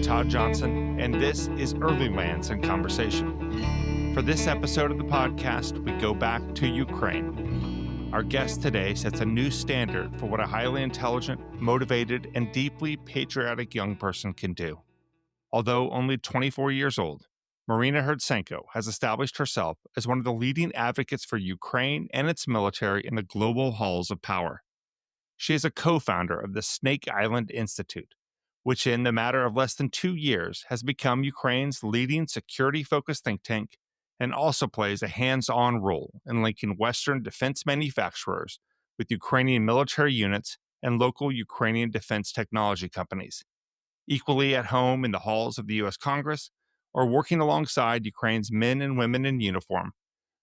Todd Johnson, and this is Earlylands in Conversation. For this episode of the podcast, we go back to Ukraine. Our guest today sets a new standard for what a highly intelligent, motivated, and deeply patriotic young person can do. Although only 24 years old, Maryna Hrytsenko has established herself as one of the leading advocates for Ukraine and its military in the global halls of power. She is a co-founder of the Snake Island Institute, which in the matter of less than 2 years has become Ukraine's leading security-focused think tank and also plays a hands-on role in linking Western defense manufacturers with Ukrainian military units and local Ukrainian defense technology companies. Equally at home in the halls of the U.S. Congress or working alongside Ukraine's men and women in uniform,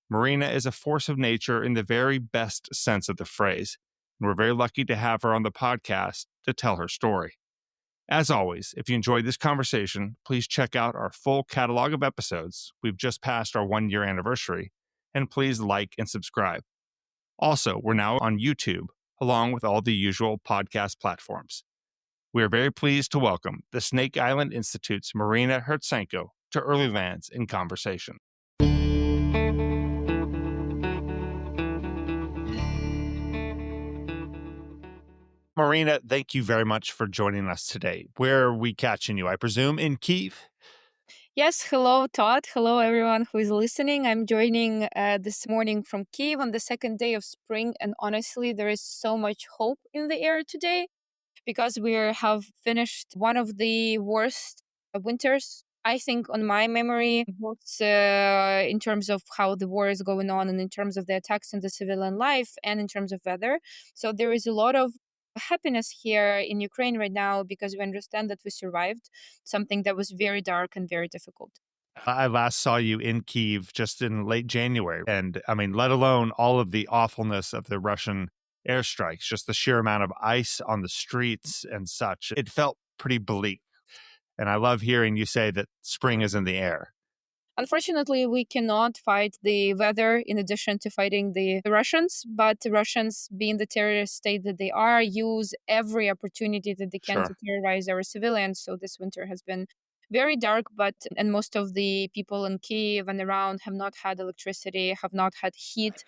Maryna is a force of nature in the very best sense of the phrase, and we're very lucky to have her on the podcast to tell her story. As always, if you enjoyed this conversation, please check out our full catalog of episodes. We've just passed our 1-year anniversary, and please like and subscribe. Also, we're now on YouTube, along with all the usual podcast platforms. We are very pleased to welcome the Snake Island Institute's Maryna Hrytsenko to Earlylands in Conversation. Maryna, thank you very much for joining us today. Where are we catching you? I presume in Kyiv? Yes, hello, Todd. Hello, everyone who is listening. I'm joining this morning from Kyiv on the second day of spring. And honestly, there is so much hope in the air today because we have finished one of the worst winters, I think, on my memory, both in terms of how the war is going on and in terms of the attacks on the civilian life and in terms of weather. So there is a lot of happiness here in Ukraine right now because we understand that we survived something that was very dark and very difficult. I last saw you in Kyiv just in late January. And I mean, let alone all of the awfulness of the Russian airstrikes, just the sheer amount of ice on the streets and such. It felt pretty bleak. And I love hearing you say that spring is in the air. Unfortunately, we cannot fight the weather in addition to fighting the Russians, but the Russians, being the terrorist state that they are, use every opportunity that they can to Sure. terrorize our civilians. So this winter has been very dark, and most of the people in Kiev and around have not had electricity, have not had heat.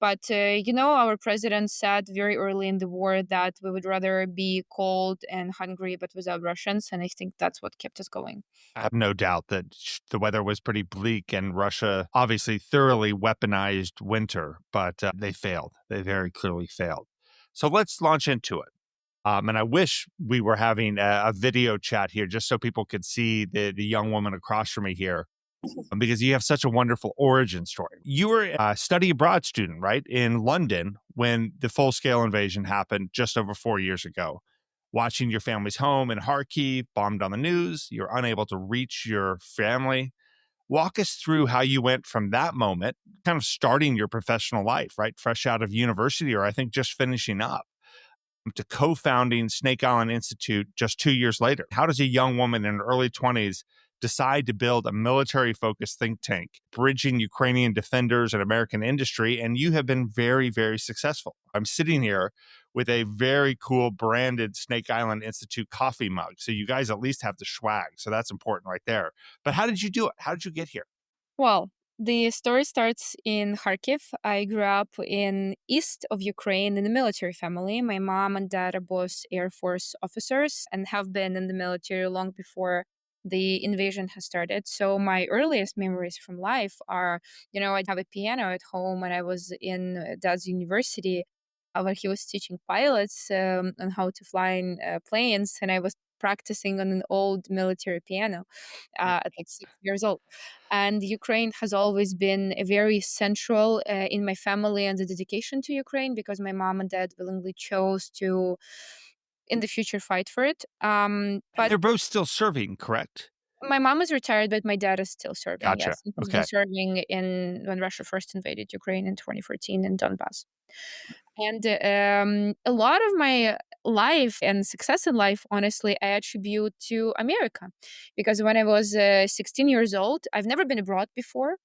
But, our president said very early in the war that we would rather be cold and hungry, but without Russians. And I think that's what kept us going. I have no doubt that the weather was pretty bleak and Russia obviously thoroughly weaponized winter, but they failed. They very clearly failed. So let's launch into it. And I wish we were having a video chat here just so people could see the young woman across from me here because you have such a wonderful origin story. You were a study abroad student, right, in London when the full scale invasion happened just over 4 years ago. Watching your family's home in Kharkiv bombed on the news, you're unable to reach your family. Walk us through how you went from that moment, kind of starting your professional life, right, fresh out of university, or I think just finishing up, to co-founding Snake Island Institute just 2 years later. How does a young woman in her early 20s decide to build a military-focused think tank, bridging Ukrainian defenders and American industry? And you have been very, very successful. I'm sitting here with a very cool branded Snake Island Institute coffee mug. So you guys at least have the swag. So that's important right there. But how did you do it? How did you get here? Well, the story starts in Kharkiv. I grew up in east of Ukraine in a military family. My mom and dad are both Air Force officers and have been in the military long before the invasion has started. So my earliest memories from life are, I'd have a piano at home when I was in dad's university when he was teaching pilots on how to fly in planes, and I was practicing on an old military piano at like 6 years old. And Ukraine has always been a very central in my family and the dedication to Ukraine because my mom and dad willingly chose to, in the future, fight for it. And But they're both still serving, correct? my mom is retired, but my dad is still serving. Gotcha. Yes, he's been Okay. serving in when Russia first invaded Ukraine in 2014 in Donbass. And a lot of my life and success in life, honestly, I attribute to America. Because when I was 16 years old, I've never been abroad before.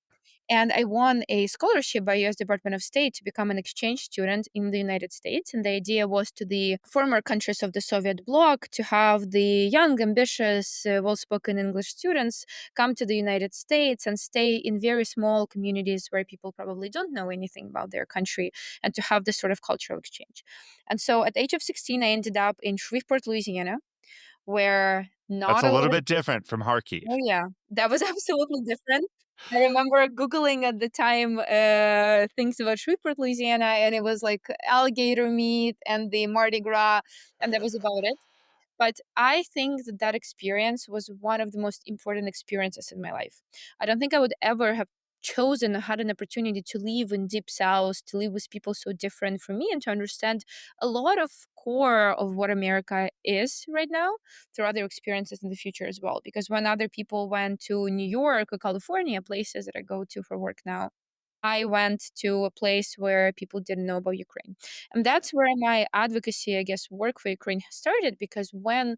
And I won a scholarship by US Department of State to become an exchange student in the United States. And the idea was to the former countries of the Soviet bloc to have the young, ambitious, well-spoken English students come to the United States and stay in very small communities where people probably don't know anything about their country, and to have this sort of cultural exchange. And so at the age of 16, I ended up in Shreveport, Louisiana, where That's not a a lot little of. bit different from Oh, Kharkiv. yeah. That was absolutely different. I remember Googling at the time things about Shreveport, Louisiana, and it was like alligator meat and the Mardi Gras, and that was about it. But I think that that experience was one of the most important experiences in my life. I don't think I would ever have chosen or had an opportunity to live in deep south, to live with people so different from me, and to understand a lot of core of what America is right now through other experiences in the future as well. Because when other people went to New York or California, places that I go to for work now, I went to a place where people didn't know about Ukraine. And that's where my advocacy, I guess, work for Ukraine has started, because when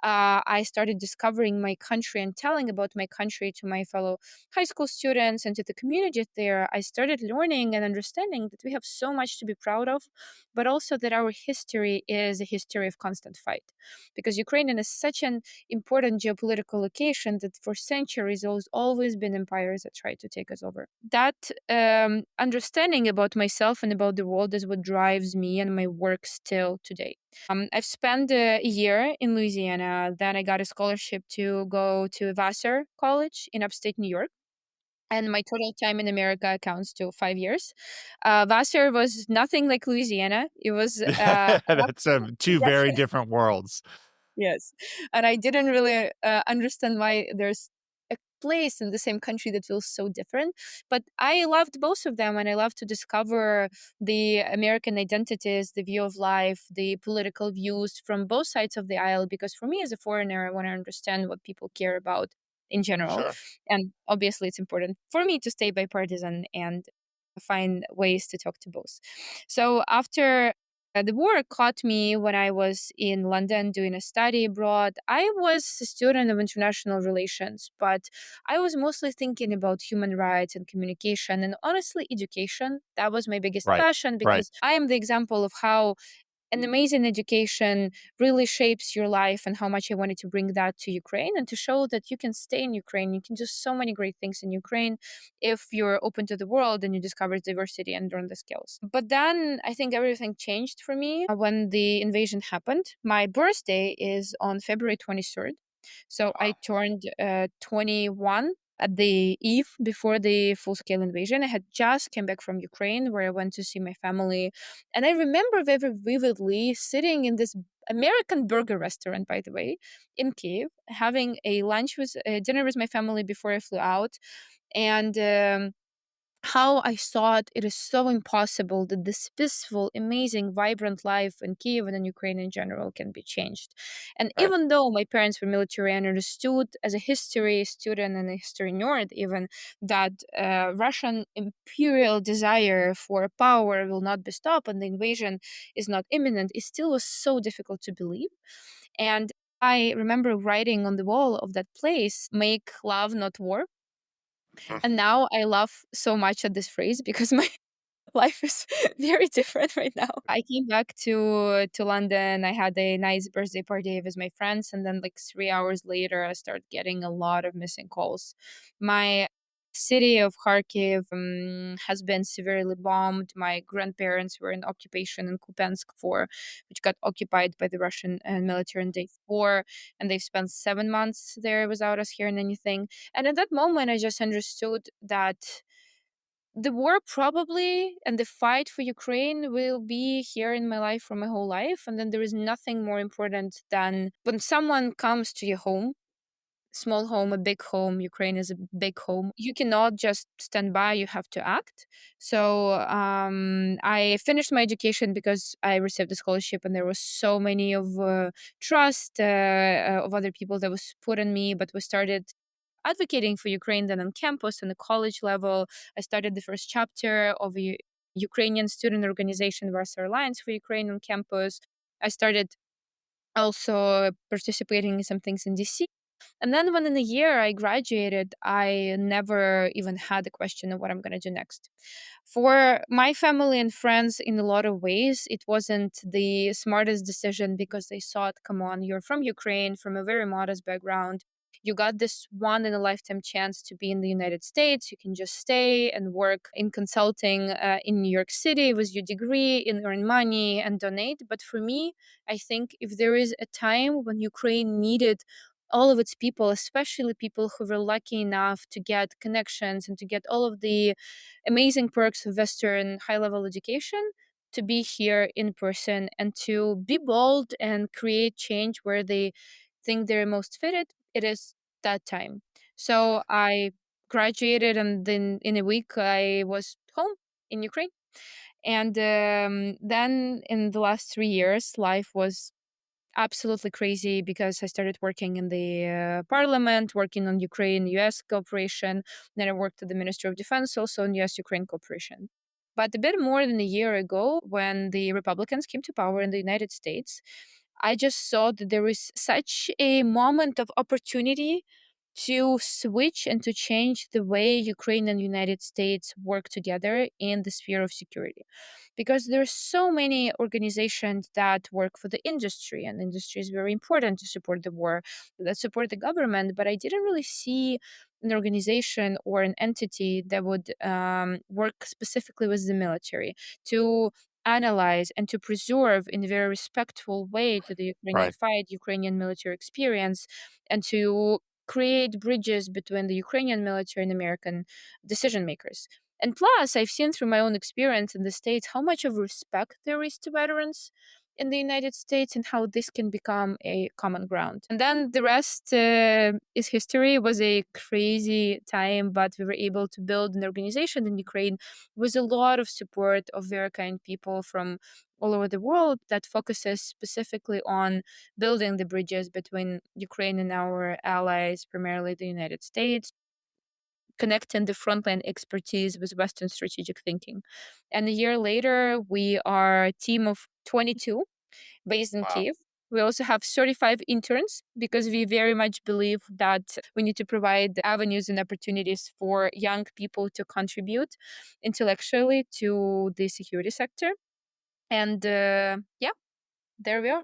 I started discovering my country and telling about my country to my fellow high school students and to the community there, I started learning and understanding that we have so much to be proud of, but also that our history is a history of constant fight. Because Ukraine is such an important geopolitical location that for centuries there's always been empires that tried to take us over. That understanding about myself and about the world is what drives me and my work still today. I've spent a year in Louisiana. Then I got a scholarship to go to Vassar College in upstate New York. And my total time in America counts to 5 years. Vassar was nothing like Louisiana. It was That's two very different worlds. Yes. And I didn't really understand why there's a place in the same country that feels so different. But I loved both of them, and I love to discover the American identities, the view of life, the political views from both sides of the aisle. Because for me as a foreigner, I want to understand what people care about in general. Sure. And obviously, it's important for me to stay bipartisan and find ways to talk to both. So after the war caught me when I was in London doing a study abroad. I was a student of international relations, but I was mostly thinking about human rights and communication, and honestly, education. That was my biggest Right. passion, Right. because I am the example of how an amazing education really shapes your life, and how much I wanted to bring that to Ukraine and to show that you can stay in Ukraine. You can do so many great things in Ukraine if you're open to the world and you discover diversity and learn the skills. But then I think everything changed for me when the invasion happened. My birthday is on February 23rd. So I Wow. turned 21 at the eve before the full-scale invasion. I had just came back from Ukraine, where I went to see my family, and I remember very vividly sitting in this American burger restaurant, by the way, in Kiev, having a dinner with my family before I flew out, and how I thought it is so impossible that this peaceful, amazing, vibrant life in Kiev and in Ukraine in general can be changed. And Right. even though my parents were military, and understood as a history student and a history nerd, even that Russian imperial desire for power will not be stopped and the invasion is not imminent, it still was so difficult to believe. And I remember writing on the wall of that place, "Make love, not war." And now I laugh so much at this phrase, because my life is very different right now. I came back to London. I had a nice birthday party with my friends, and then like 3 hours later, I started getting a lot of missing calls. My city of Kharkiv has been severely bombed. My grandparents were in occupation in Kupiansk for, which got occupied by the Russian military on day 4, and they've spent 7 months there without us hearing anything. And at that moment, I just understood that the war probably and the fight for Ukraine will be here in my life for my whole life. And then there is nothing more important than when someone comes to your home, small home, a big home. Ukraine is a big home. You cannot just stand by, you have to act. So I finished my education because I received a scholarship, and there was so many of trust of other people that was put on me. But we started advocating for Ukraine then on campus and the college level. I started the first chapter of a Ukrainian student organization, Earlylands for Ukraine on campus. I started also participating in some things in DC. And then when in a year I graduated, I never even had a question of what I'm going to do next. For my family and friends, in a lot of ways, it wasn't the smartest decision because they thought, come on, you're from Ukraine, from a very modest background. You got this one in a lifetime chance to be in the United States. You can just stay and work in consulting in New York City with your degree and earn money and donate. But for me, I think if there is a time when Ukraine needed all of its people, especially people who were lucky enough to get connections and to get all of the amazing perks of Western high level education, to be here in person and to be bold and create change where they think they're most fitted, it is that time. So I graduated, and then in a week I was home in Ukraine. And then in the last 3 years, life was absolutely crazy because I started working in the parliament, working on Ukraine US cooperation. Then I worked at the Ministry of Defense, also on US Ukraine cooperation. But a bit more than a year ago, when the Republicans came to power in the United States, I just saw that there is such a moment of opportunity to switch and to change the way Ukraine and United States work together in the sphere of security. Because there's so many organizations that work for the industry, and industry is very important to support the war, that support the government, but I didn't really see an organization or an entity that would work specifically with the military to analyze and to preserve in a very respectful way to the Ukrainian Right. fight, Ukrainian military experience, and to create bridges between the Ukrainian military and American decision makers. And plus, I've seen through my own experience in the States how much of respect there is to veterans in the United States and how this can become a common ground. And then the rest is history. It was a crazy time, but we were able to build an organization in Ukraine with a lot of support of very kind people from all over the world that focuses specifically on building the bridges between Ukraine and our allies, primarily the United States, connecting the frontline expertise with Western strategic thinking. And a year later, we are a team of 22 based in Wow. Kiev. We also have 35 interns because we very much believe that we need to provide avenues and opportunities for young people to contribute intellectually to the security sector. And yeah, there we are.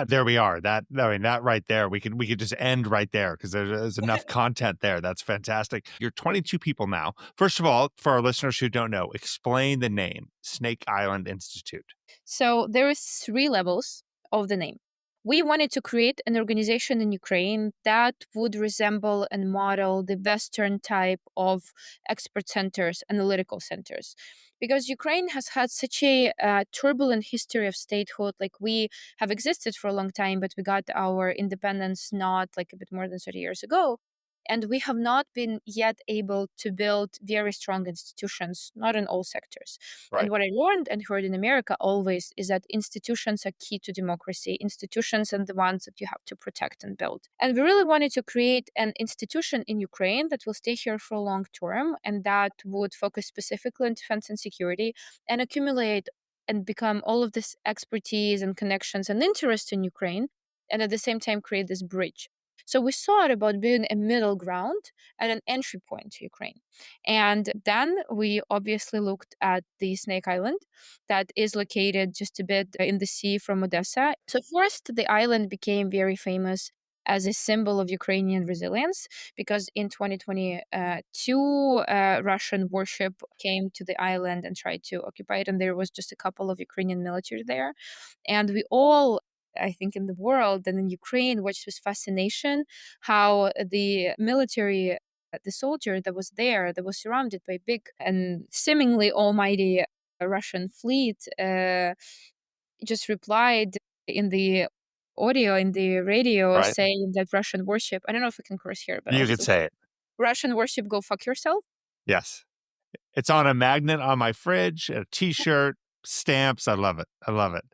There we are. That I mean, that right there, we could just end right there because there's enough content there. That's fantastic. You're 22 people now. First of all, for our listeners who don't know, explain the name Snake Island Institute. So there is 3 levels of the name. We wanted to create an organization in Ukraine that would resemble and model the Western type of expert centers, analytical centers. Because Ukraine has had such a turbulent history of statehood. Like, we have existed for a long time, but we got our independence not like a bit more than 30 years ago. And we have not been yet able to build very strong institutions, not in all sectors. And Right. what I learned and heard in America always is that institutions are key to democracy. Institutions are the ones that you have to protect and build. And we really wanted to create an institution in Ukraine that will stay here for a long term and that would focus specifically on defense and security and accumulate and become all of this expertise and connections and interest in Ukraine, and at the same time create this bridge. So we thought about being a middle ground and an entry point to Ukraine. And then we obviously looked at the Snake Island that is located just a bit in the sea from Odessa. So first, the island became very famous as a symbol of Ukrainian resilience because in 2022, Russian warship came to the island and tried to occupy it, and there was just a couple of Ukrainian military there. And we all, I think, in the world and in Ukraine, watched with fascination how the military, the soldier that was there, that was surrounded by big and seemingly almighty Russian fleet, just replied in the audio, in the radio, Right. saying that Russian warship, I don't know if I can curse here, but You I'll could still, say it. Russian warship, go fuck yourself. Yes. It's on a magnet on my fridge, a t-shirt, stamps. I love it. I love it.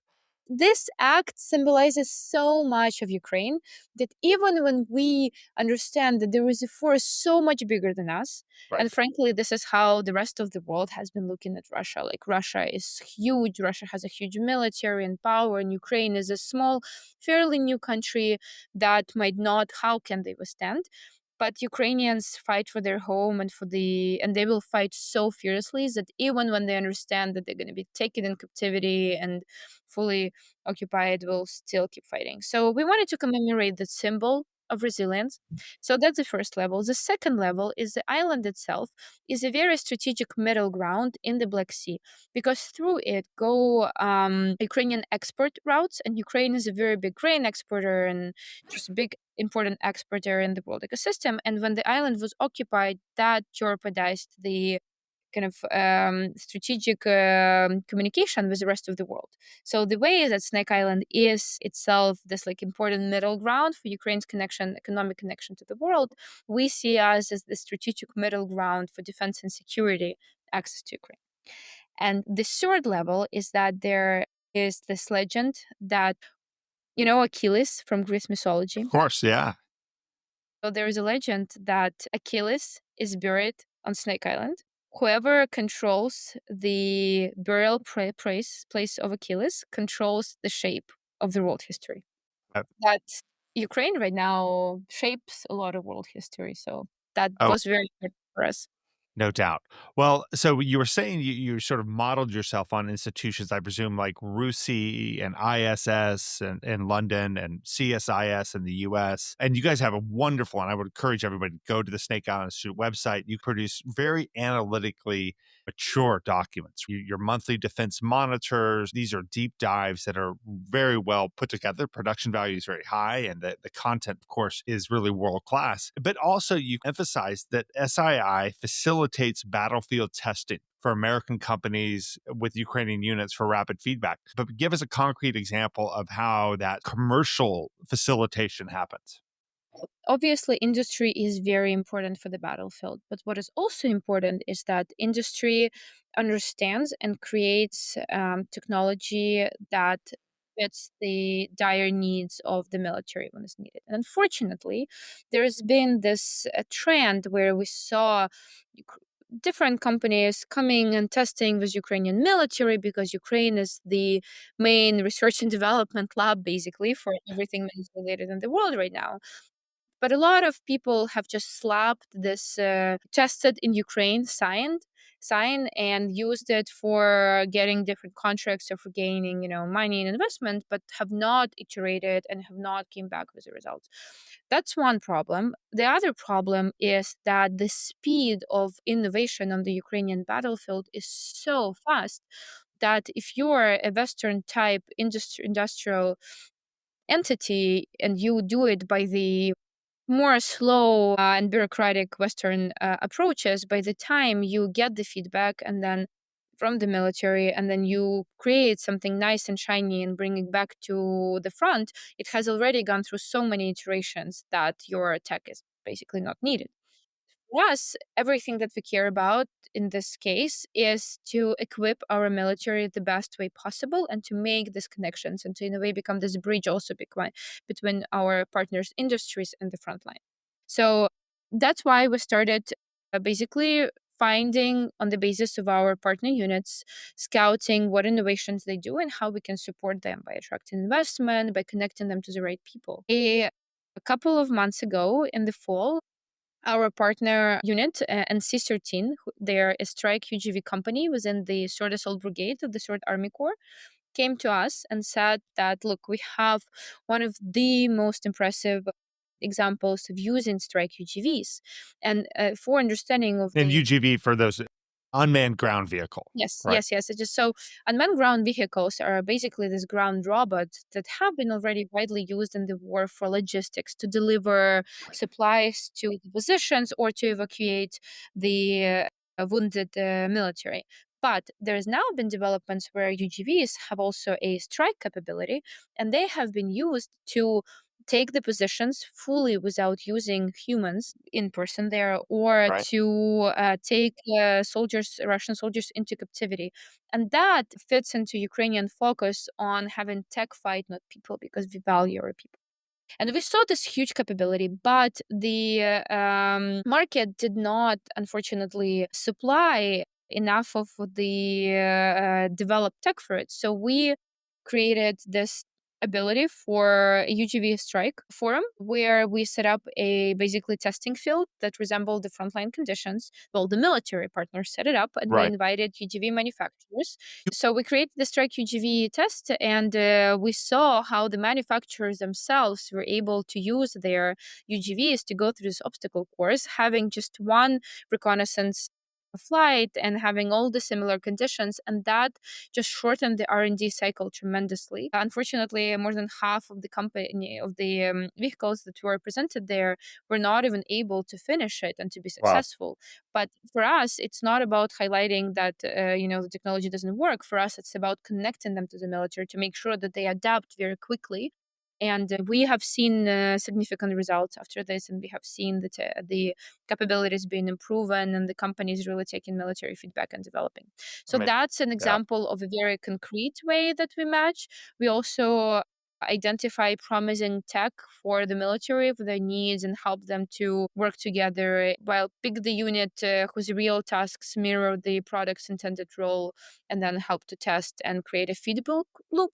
This act symbolizes so much of Ukraine that even when we understand that there is a force so much bigger than us, Right. and frankly, this is how the rest of the world has been looking at Russia. Like, Russia is huge, Russia has a huge military and power, and Ukraine is a small, fairly new country that might not, how can they withstand? But Ukrainians fight for their home and they will fight so fiercely that even when they understand that they're going to be taken in captivity and fully occupied, will still keep fighting. So we wanted to commemorate the symbol of resilience. So that's the first level. The second level is the island itself is a very strategic middle ground in the Black Sea, because through it go Ukrainian export routes, and Ukraine is a very big grain exporter and just a big important exporter in the world ecosystem. And when the island was occupied, that jeopardized the kind of strategic communication with the rest of the world. So the way that Snake Island is itself this like important middle ground for Ukraine's connection, economic connection to the world, we see us as the strategic middle ground for defense and security access to Ukraine. And the third level is that there is this legend that, you know, Achilles from Greek mythology. Of course, yeah. So there is a legend that Achilles is buried on Snake Island. Whoever controls the burial place of Achilles controls the shape of the world history. Uh, That Ukraine right now shapes a lot of world history. So that Oh, was very important for us. no doubt. Well, so you were saying you sort of modeled yourself on institutions, I presume, like RUSI and ISS in London and CSIS in the US. And you guys have a wonderful, and I would encourage everybody to go to the Snake Island Institute website. You produce very analytically mature documents. Your monthly defense monitors, these are deep dives that are very well put together. Production value is very high, and the content, of course, is really world class. But also, you emphasize that SII facilitates battlefield testing for American companies with Ukrainian units for rapid feedback. But give us a concrete example of how that commercial facilitation happens. Obviously, industry is very important for the battlefield, but what is also important is that industry understands and creates technology that fits the dire needs of the military when it's needed. And unfortunately, there's been this trend where we saw Uk- different companies coming and testing with Ukrainian military, because Ukraine is the main research and development lab basically for everything that is related in the world right now. But a lot of people have just slapped this tested in Ukraine sign and used it for getting different contracts or for gaining, you know, money and investment, but have not iterated and have not came back with the results. That's one problem. The other problem is that the speed of innovation on the Ukrainian battlefield is so fast that if you're a Western type industrial entity and you do it by the more slow and bureaucratic Western approaches, by the time you get the feedback and then from the military and then you create something nice and shiny and bring it back to the front, it has already gone through so many iterations that your tech is basically not needed. For us, everything that we care about in this case is to equip our military the best way possible and to make these connections and to, in a way, become this bridge also between our partners' industries and the front line. So that's why we started basically finding on the basis of our partner units, scouting what innovations they do and how we can support them by attracting investment, by connecting them to the right people. A couple of months ago in the fall, our partner unit and sister team, they're a strike UGV company within the 3rd Assault Brigade of the 3rd Army Corps, came to us and said that, look, we have one of the most impressive examples of using strike UGVs. And for understanding of And the UGV for those unmanned ground vehicle, Yes, right? yes, yes. It is so unmanned ground vehicles are basically these ground robots that have been already widely used in the war for logistics to deliver supplies to the positions or to evacuate the wounded military. But there's now been developments where UGVs have also a strike capability, and they have been used to take the positions fully without using humans in person there, or Right. to take Russian soldiers into captivity. And that fits into Ukrainian focus on having tech fight, not people, because we value our people. And we saw this huge capability, but the market did not, unfortunately, supply enough of the developed tech for it. So we created this ability for UGV strike forum, where we set up a basically testing field that resembled the frontline conditions. Well, the military partners set it up, and we Right. invited UGV manufacturers. So we created the strike UGV test, and we saw how the manufacturers themselves were able to use their UGVs to go through this obstacle course, having just one reconnaissance flight and having all the similar conditions, and that just shortened the R&D cycle tremendously. Unfortunately, more than half of the vehicles that were presented there were not even able to finish it and to be Wow. successful. But for us, it's not about highlighting that the technology doesn't work. For us, it's about connecting them to the military to make sure that they adapt very quickly. And we have seen significant results after this, and we have seen the capabilities being improven, and the companies really taking military feedback and developing. I So mean, that's an yeah. example of a very concrete way that we match. We also identify promising tech for the military for their needs and help them to work together while pick the unit whose real tasks mirror the product's intended role, and then help to test and create a feedback loop.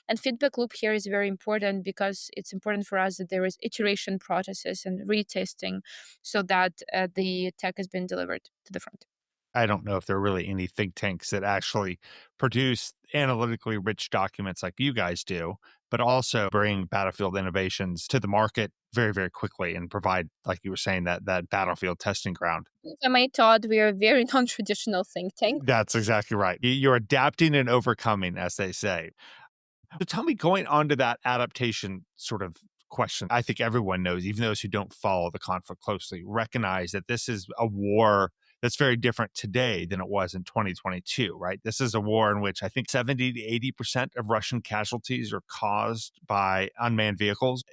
And feedback loop here is very important because it's important for us that there is iteration processes and retesting so that the tech has been delivered to the front. I don't know if there are really any think tanks that actually produce analytically rich documents like you guys do, but also bring battlefield innovations to the market very, very quickly and provide, like you were saying, that battlefield testing ground. If I may, Todd, we are a very non-traditional think tank. That's exactly right. You're adapting and overcoming, as they say. So tell me, going on to that adaptation sort of question, I think everyone knows, even those who don't follow the conflict closely, recognize that this is a war that's very different today than it was in 2022, right? This is a war in which I think 70 to 80% of Russian casualties are caused by unmanned vehicles.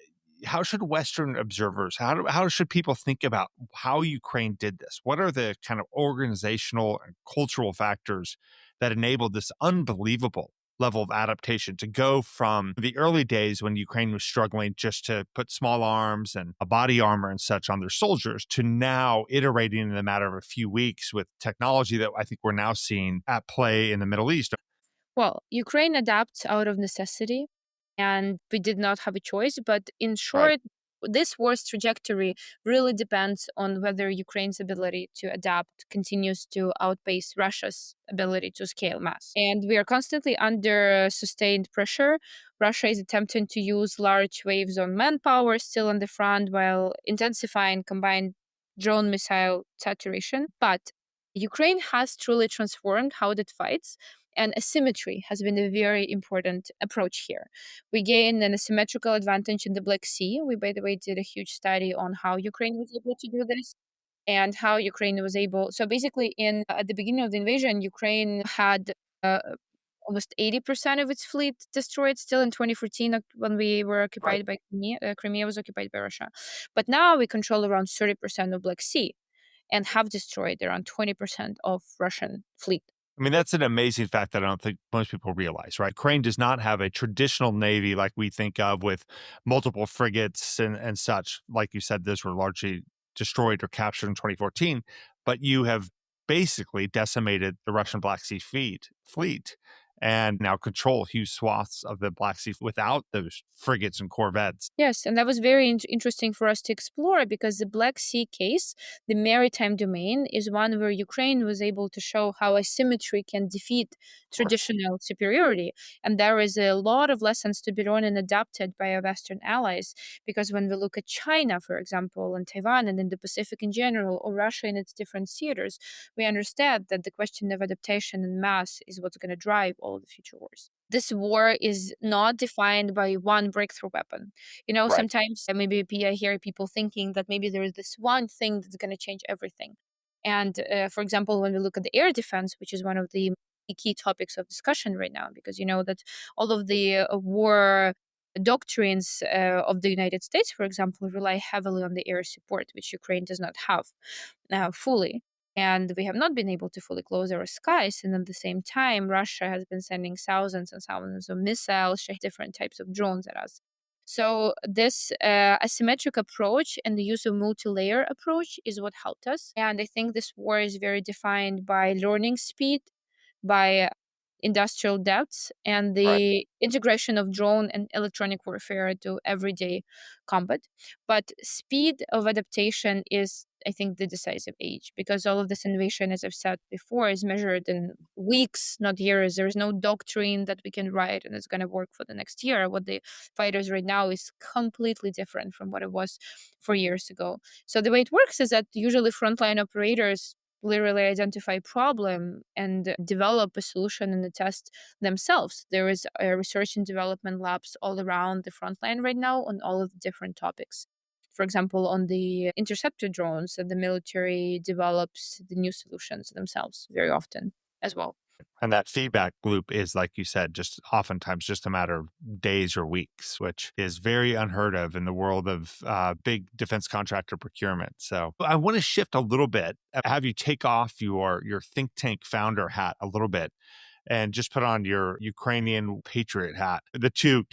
How should Western observers, how should people think about how Ukraine did this? What are the kind of organizational and cultural factors that enabled this unbelievable level of adaptation to go from the early days when Ukraine was struggling just to put small arms and a body armor and such on their soldiers to now iterating in a matter of a few weeks with technology that I think we're now seeing at play in the Middle East? Well, Ukraine adapts out of necessity, and we did not have a choice. But in Right. short, this war's trajectory really depends on whether Ukraine's ability to adapt continues to outpace Russia's ability to scale mass. And we are constantly under sustained pressure. Russia is attempting to use large waves on manpower still on the front while intensifying combined drone missile saturation. But Ukraine has truly transformed how it fights, and asymmetry has been a very important approach here. We gain an asymmetrical advantage in the Black Sea. We, by the way, did a huge study on how Ukraine was able to do this and how Ukraine was able. So basically, in at the beginning of the invasion, Ukraine had uh, almost 80% of its fleet destroyed still in 2014 when we were Right. occupied by Crimea. Crimea was occupied by Russia. But now we control around 30% of Black Sea and have destroyed around 20% of Russian fleet. I mean, that's an amazing fact that I don't think most people realize, right? Ukraine does not have a traditional navy like we think of with multiple frigates and such. Like you said, those were largely destroyed or captured in 2014, but you have basically decimated the Russian Black Sea fleet and now control huge swaths of the Black Sea without those frigates and corvettes. Yes, and that was very interesting for us to explore because the Black Sea case, the maritime domain, is one where Ukraine was able to show how asymmetry can defeat Of course. traditional superiority. And there is a lot of lessons to be learned and adapted by our Western allies. Because when we look at China, for example, and Taiwan and in the Pacific in general, or Russia in its different theaters, we understand that the question of adaptation and mass is what's going to drive all of the future wars. This war is not defined by one breakthrough weapon. Right. Sometimes maybe I hear people thinking that maybe there is this one thing that's going to change everything. And for example, when we look at the air defense, which is one of the key topics of discussion right now, because you know that all of the war doctrines of the United States, for example, rely heavily on the air support, which Ukraine does not have fully. And we have not been able to fully close our skies. And at the same time, Russia has been sending thousands and thousands of missiles, different types of drones at us. So this asymmetric approach and the use of multi-layer approach is what helped us. And I think this war is very defined by learning speed, by industrial depths, and Right. the integration of drone and electronic warfare to everyday combat. But speed of adaptation is, I think, the decisive age, because all of this innovation, as I've said before, is measured in weeks, not years. There is no doctrine that we can write and it's going to work for the next year. What the fighters right now is completely different from what it was 4 years ago. So the way it works is that usually frontline operators literally identify problem and develop a solution and a test themselves. There is a research and development labs all around the front line right now on all of the different topics. For example, on the interceptor drones, the military develops the new solutions themselves very often as well. And that feedback loop is, like you said, just oftentimes just a matter of days or weeks, which is very unheard of in the world of big defense contractor procurement. So I want to shift a little bit, have you take off your think tank founder hat a little bit and just put on your Ukrainian patriot hat. The two,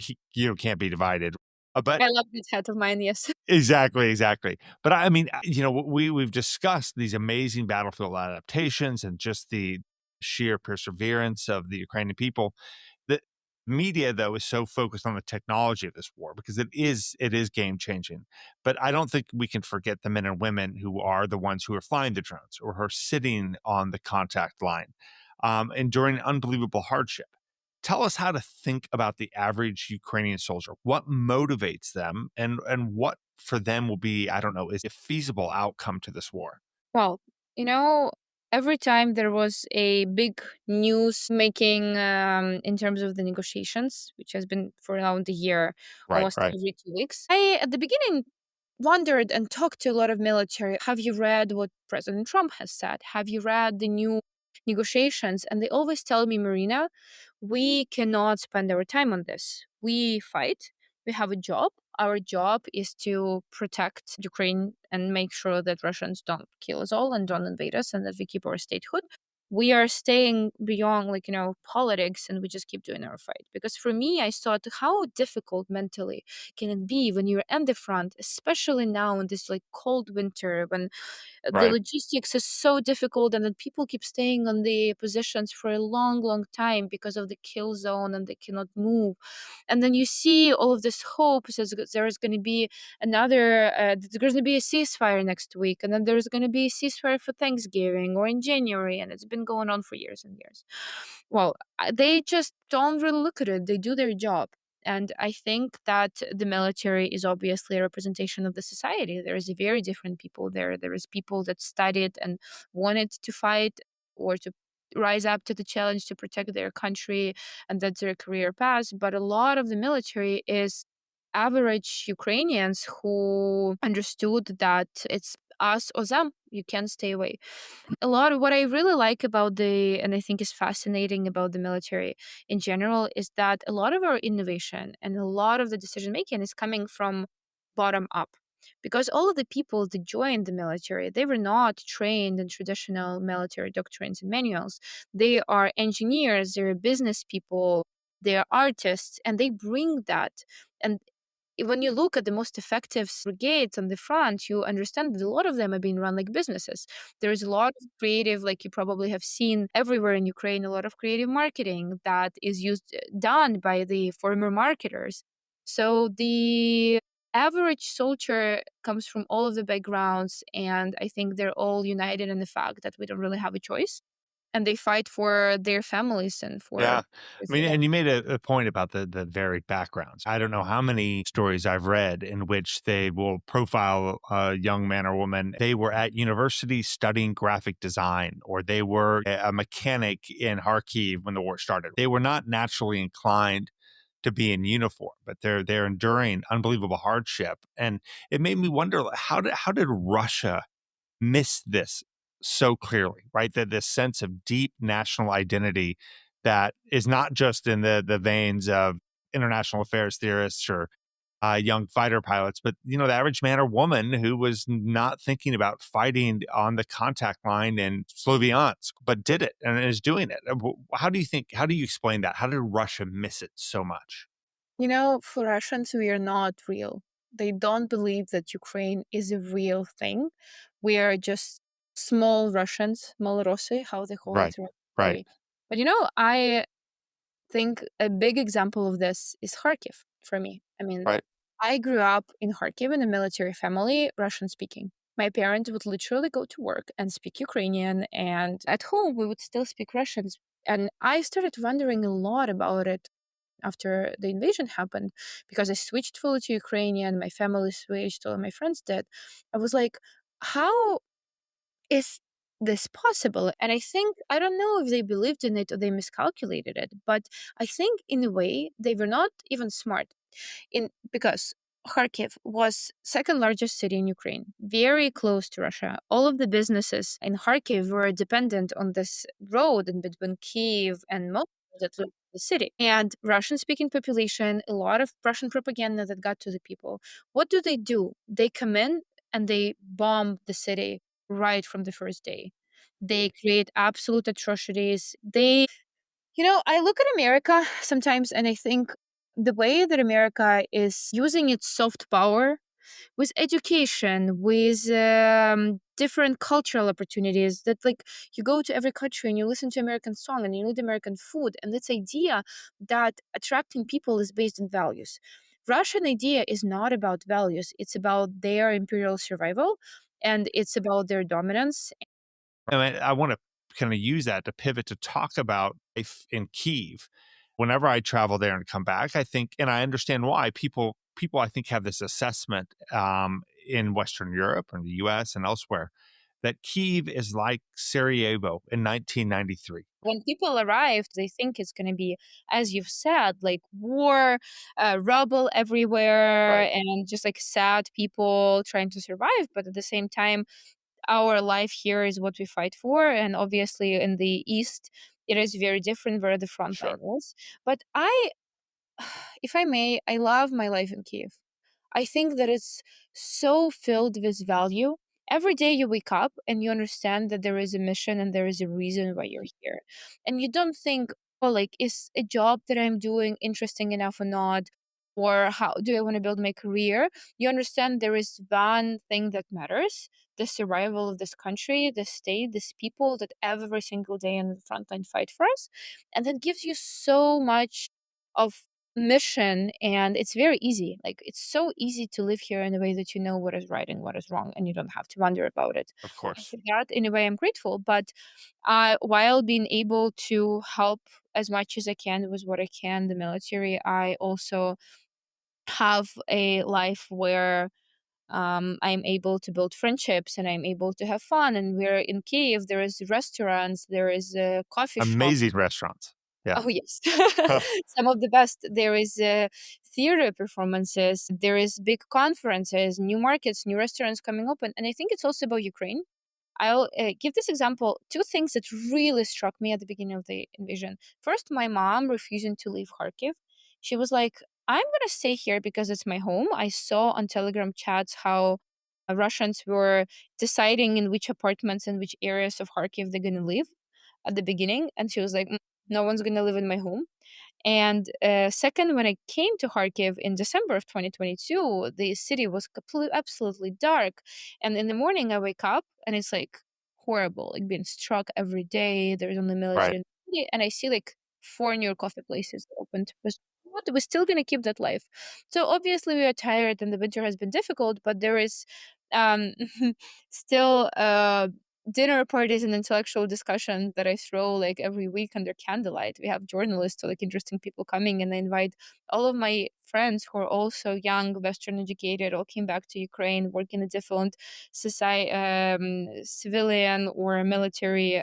can't be divided. But I love this hat of mine, yes. exactly, exactly. But I mean, we've discussed these amazing battlefield adaptations and just the sheer perseverance of the Ukrainian people. The media, though, is so focused on the technology of this war because it is game changing. But I don't think we can forget the men and women who are the ones who are flying the drones or who are sitting on the contact line, enduring unbelievable hardship. Tell us how to think about the average Ukrainian soldier. What motivates them and what for them will be, I don't know, is a feasible outcome to this war? Well, you know, every time there was a big news making in terms of the negotiations, which has been for around a year, Right, almost right. every 2 weeks, I at the beginning wondered and talked to a lot of military. Have you read what President Trump has said? Have you read the new negotiations? And they always tell me, Marina, we cannot spend our time on this. We fight. We have a job. Our job is to protect Ukraine and make sure that Russians don't kill us all and don't invade us and that we keep our statehood. We are staying beyond, politics, and we just keep doing our fight. Because for me, I thought, how difficult mentally can it be when you're at the front, especially now in this cold winter when the Right. logistics is so difficult and that people keep staying on the positions for a long, long time because of the kill zone and they cannot move. And then you see all of this hope says there's going to be there's going to be a ceasefire next week, and then there's going to be a ceasefire for Thanksgiving or in January, and it's been going on for years and years. Well, they just don't really look at it. They do their job. And I think that the military is obviously a representation of the society. There is very different people there. There is people that studied and wanted to fight or to rise up to the challenge to protect their country, and that's their career path. But a lot of the military is average Ukrainians who understood that it's us or them. You can't stay away. A lot of what I really like about and I think is fascinating about the military in general is that a lot of our innovation and a lot of the decision making is coming from bottom up. Because all of the people that joined the military, they were not trained in traditional military doctrines and manuals. They are engineers, they're business people, they are artists, and they bring that. And when you look at the most effective brigades on the front, you understand that a lot of them are being run like businesses. There is a lot of creative, like you probably have seen everywhere in Ukraine, a lot of creative marketing that is done by the former marketers. So the average soldier comes from all of the backgrounds, and I think they're all united in the fact that we don't really have a choice. And they fight for their families and for Yeah. I mean, and you made a point about the varied backgrounds. I don't know how many stories I've read in which they will profile a young man or woman. They were at university studying graphic design, or they were a mechanic in Kharkiv when the war started. They were not naturally inclined to be in uniform, but they're enduring unbelievable hardship. And it made me wonder, how did Russia miss this so clearly, right? That this sense of deep national identity that is not just in the veins of international affairs theorists or young fighter pilots, but the average man or woman who was not thinking about fighting on the contact line in Sloviansk, but did it and is doing it. How do you think? How do you explain that? How did Russia miss it so much? For Russians, we are not real. They don't believe that Ukraine is a real thing. We are just small Russians, Malorossi, how they call it Right, right right, away. But I think a big example of this is Kharkiv for me. right. I grew up in Kharkiv in a military family, Russian speaking. My parents would literally go to work and speak Ukrainian, and at home we would still speak Russians. And I started wondering a lot about it after the invasion happened because I switched fully to Ukrainian, my family switched, all my friends did. I was like, how is this possible? And I think, I don't know if they believed in it or they miscalculated it, but I think in a way they were not even smart in because Kharkiv was second largest city in Ukraine, very close to Russia. All of the businesses in Kharkiv were dependent on this road in between Kiev and Moscow that lived in the city. And Russian speaking population, a lot of Russian propaganda that got to the people. What do? They come in and they bomb the city right from the first day. They create absolute atrocities. I look at America sometimes and I think the way that America is using its soft power with education, with different cultural opportunities, that like you go to every country and you listen to American song and you eat American food, and this idea that attracting people is based on values. Russian idea is not about values, it's about their imperial survival and it's about their dominance. I want to kind of use that to pivot to talk about life in Kiev. Whenever I travel there and come back, I think, and I understand why people I think have this assessment in Western Europe and the U.S. and elsewhere that Kiev is like Sarajevo in 1993. When people arrive, they think it's going to be, as you've said, like war, rubble everywhere, Right. and just like sad people trying to survive. But at the same time, our life here is what we fight for. And obviously, in the East, it is very different where the front line Sure. is. But if I may, I love my life in Kiev. I think that it's so filled with value. Every day you wake up and you understand that there is a mission and there is a reason why you're here. And you don't think, oh, like, is a job that I'm doing interesting enough or not? Or how do I want to build my career? You understand there is one thing that matters, the survival of this country, the state, these people that every single day in the front line fight for us. And that gives you so much of mission, and it's very easy, like it's so easy to live here in a way that you know what is right and what is wrong and you don't have to wonder about it. Of And course. for that, in a way, I'm grateful. But while being able to help as much as I can with what I can, the military, I also have a life where I'm able to build friendships and I'm able to have fun. And we're in Kiev, there is restaurants, there is coffee Amazing shops. restaurants. Yeah. Oh, yes. Some of the best. There is theater performances, there is big conferences, new markets, new restaurants coming open. And I think it's also about Ukraine. I'll give this example. Two things that really struck me at the beginning of the invasion. First, my mom refusing to leave Kharkiv. She was like, I'm going to stay here because it's my home. I saw on Telegram chats how Russians were deciding in which apartments and which areas of Kharkiv they're going to live at the beginning. And she was like, no one's going to live in my home. And second, when I came to Kharkiv in December of 2022, the city was absolutely dark. And in the morning, I wake up and it's like horrible, like being struck every day. There's only Right. military in the city, and I see like four new coffee places opened. But what? We're still going to keep that life. So obviously, we are tired and the winter has been difficult, but there is um, still dinner parties and intellectual discussions that I throw like every week under candlelight. We have journalists or like interesting people coming, and I invite all of my friends who are also young, Western educated, all came back to Ukraine, work in a different society, civilian or military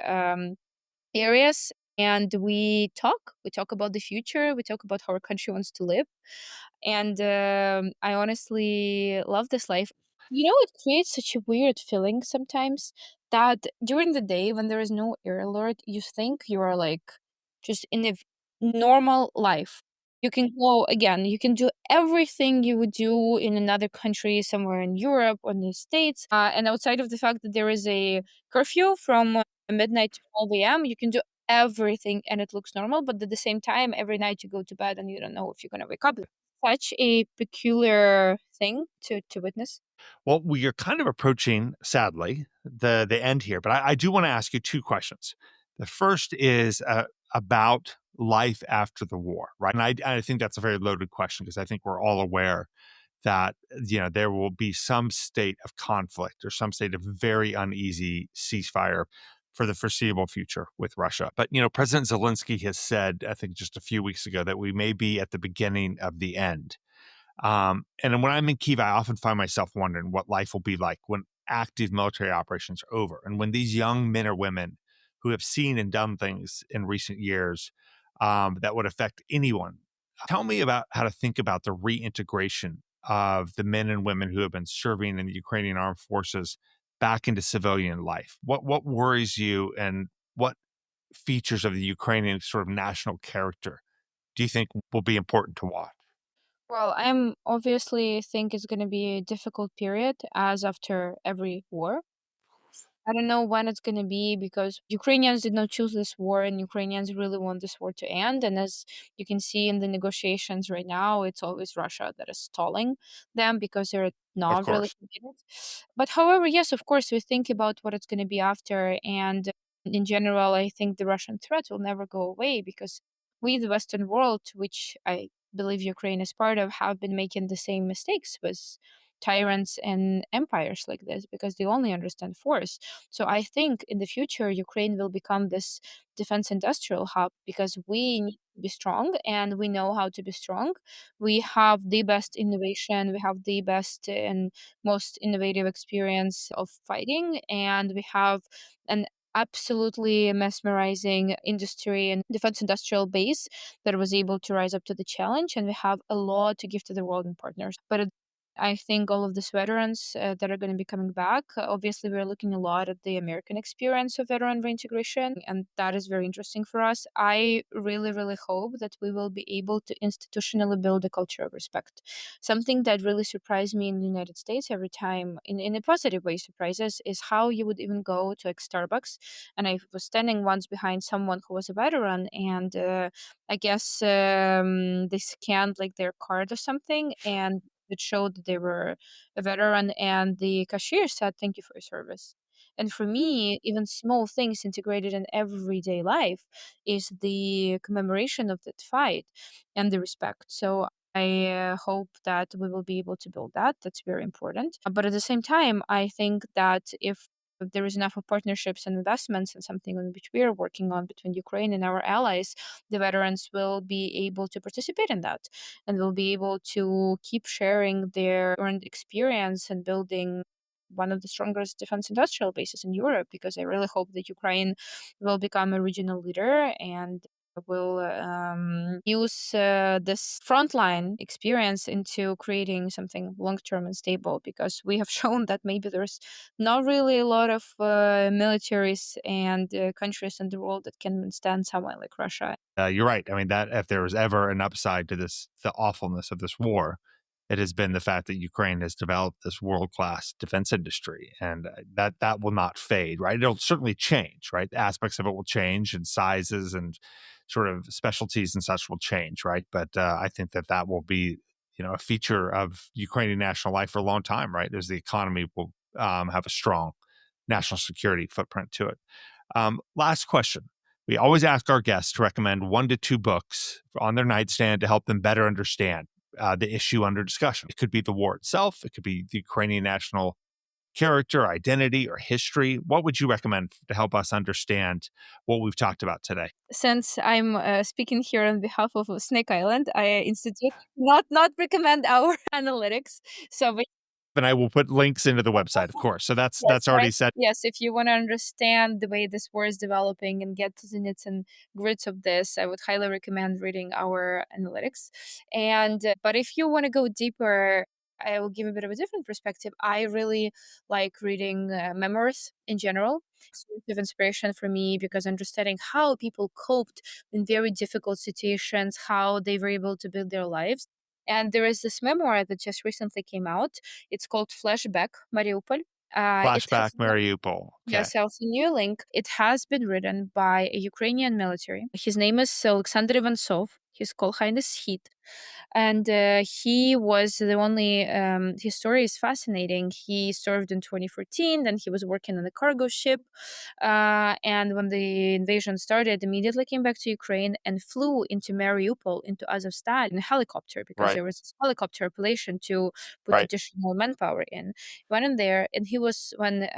areas. And we talk. We talk about the future. We talk about how our country wants to live. And I honestly love this life. It creates such a weird feeling sometimes that during the day when there is no air alert, you think you are like just in a normal life. You can go again, you can do everything you would do in another country, somewhere in Europe or in the States. And outside of the fact that there is a curfew from midnight to 12 a.m., you can do everything and it looks normal. But at the same time, every night you go to bed and you don't know if you're going to wake up. Such a peculiar thing to witness. Well, we are kind of approaching, sadly, the end here, but I do want to ask you two questions. The first is about life after the war, right? And I think that's a very loaded question because I think we're all aware that there will be some state of conflict or some state of very uneasy ceasefire for the foreseeable future with Russia. But President Zelensky has said, I think just a few weeks ago, that we may be at the beginning of the end. And when I'm in Kyiv, I often find myself wondering what life will be like when active military operations are over and when these young men or women who have seen and done things in recent years that would affect anyone. Tell me about how to think about the reintegration of the men and women who have been serving in the Ukrainian armed forces back into civilian life. What worries you, and what features of the Ukrainian sort of national character do you think will be important to watch? Well, I'm obviously think it's going to be a difficult period as after every war. I don't know when it's going to be because Ukrainians did not choose this war and Ukrainians really want this war to end. And as you can see in the negotiations right now, it's always Russia that is stalling them because they're Of not really course. committed. But however, yes, of course, we think about what it's going to be after. And in general, I think the Russian threat will never go away because we, the Western world, which I believe Ukraine is part of, have been making the same mistakes with tyrants and empires like this because they only understand force. So I think in the future, Ukraine will become this defense industrial hub because we need to be strong and we know how to be strong. We have the best innovation, we have the best and most innovative experience of fighting, and we have an absolutely mesmerizing industry and defense industrial base that was able to rise up to the challenge, and we have a lot to give to the world and partners. But I think all of these veterans that are going to be coming back, obviously, we're looking a lot at the American experience of veteran reintegration, and that is very interesting for us. I really, really hope that we will be able to institutionally build a culture of respect. Something that really surprised me in the United States every time, in a positive way, surprises, is how you would even go to like Starbucks. And I was standing once behind someone who was a veteran, and I guess they scanned like their card or something, and it showed that they were a veteran, and the cashier said, "Thank you for your service." And for me, even small things integrated in everyday life is the commemoration of that fight and the respect. So I hope that we will be able to build that. That's very important. But at the same time, I think that if there is enough of partnerships and investments and something on which we are working on between Ukraine and our allies, the veterans will be able to participate in that and will be able to keep sharing their earned experience and building one of the strongest defense industrial bases in Europe, because I really hope that Ukraine will become a regional leader and will use this frontline experience into creating something long term and stable, because we have shown that maybe there's not really a lot of militaries and countries in the world that can stand someone like Russia. You're right. I mean, that if there was ever an upside to the awfulness of this war, it has been the fact that Ukraine has developed this world class defense industry, and that will not fade. Right? It'll certainly change. Right? Aspects of it will change, and sizes and sort of specialties and such will change. Right? But I think that will be a feature of Ukrainian national life for a long time. Right? As the economy will have a strong national security footprint to it. Last question. We always ask our guests to recommend 1 to 2 books on their nightstand to help them better understand the issue under discussion. It could be the war itself, it could be the Ukrainian national character, identity, or history. What would you recommend to help us understand what we've talked about today? Since I'm speaking here on behalf of Snake Island, I institute not recommend our analytics. So And I will put links into the website, of course. So that's yes, that's right. already said. Yes, if you want to understand the way this war is developing and get to the nits and grits of this, I would highly recommend reading our analytics. And but if you want to go deeper, I will give a bit of a different perspective. I really like reading memoirs in general. Source of inspiration for me because understanding how people coped in very difficult situations, how they were able to build their lives. And there is this memoir that just recently came out. It's called Flashback Mariupol. It Flashback has Mariupol. Okay. Yes, I'll send you a link. It has been written by a Ukrainian military. His name is Alexander Ivansov. His Kolkhain is Heat. And he was the only, his story is fascinating. He served in 2014, then he was working on a cargo ship. And when the invasion started, immediately came back to Ukraine and flew into Mariupol, into Azovstal in a helicopter because Right. there was this helicopter operation to put Right. additional manpower in. Went in there, and he was when the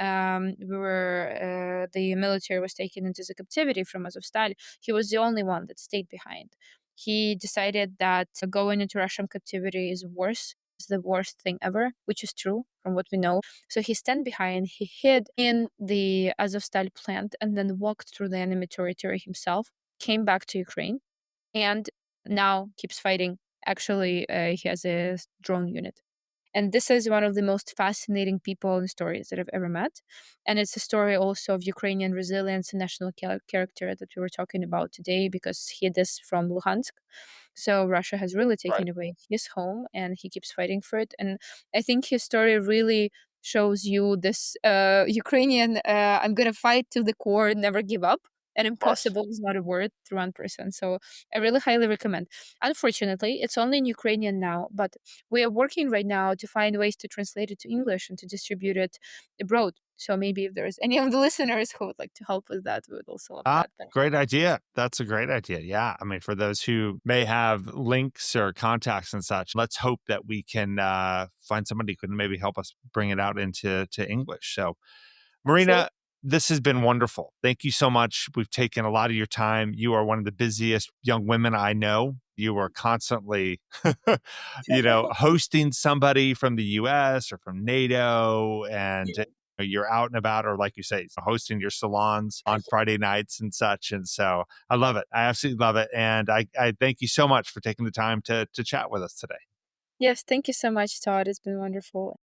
military was taken into the captivity from Azovstal. He was the only one that stayed behind. He decided that going into Russian captivity is worse. It's the worst thing ever, which is true from what we know. So he stand behind, he hid in the Azovstal plant, and then walked through the enemy territory himself, came back to Ukraine, and now keeps fighting. Actually, he has a drone unit. And this is one of the most fascinating people and stories that I've ever met. And it's a story also of Ukrainian resilience and national character that we were talking about today because he is from Luhansk. So Russia has really Right. taken away his home and he keeps fighting for it. And I think his story really shows you this Ukrainian, I'm going to fight to the core, never give up. And Of course. impossible is not a word to one person. So I really highly recommend. Unfortunately, it's only in Ukrainian now, but we are working right now to find ways to translate it to English and to distribute it abroad. So maybe if there's any of the listeners who would like to help with that, we would also love Ah, that. But great idea. That's a great idea. Yeah. I mean, for those who may have links or contacts and such, let's hope that we can find somebody who can maybe help us bring it out into English. So, absolutely. Maryna, this has been wonderful. Thank you so much. We've taken a lot of your time. You are one of the busiest young women I know. You are constantly, hosting somebody from the US or from NATO, and you're out and about, or like you say, hosting your salons on Friday nights and such. And so I love it. I absolutely love it. And I thank you so much for taking the time to chat with us today. Yes, thank you so much, Todd. It's been wonderful.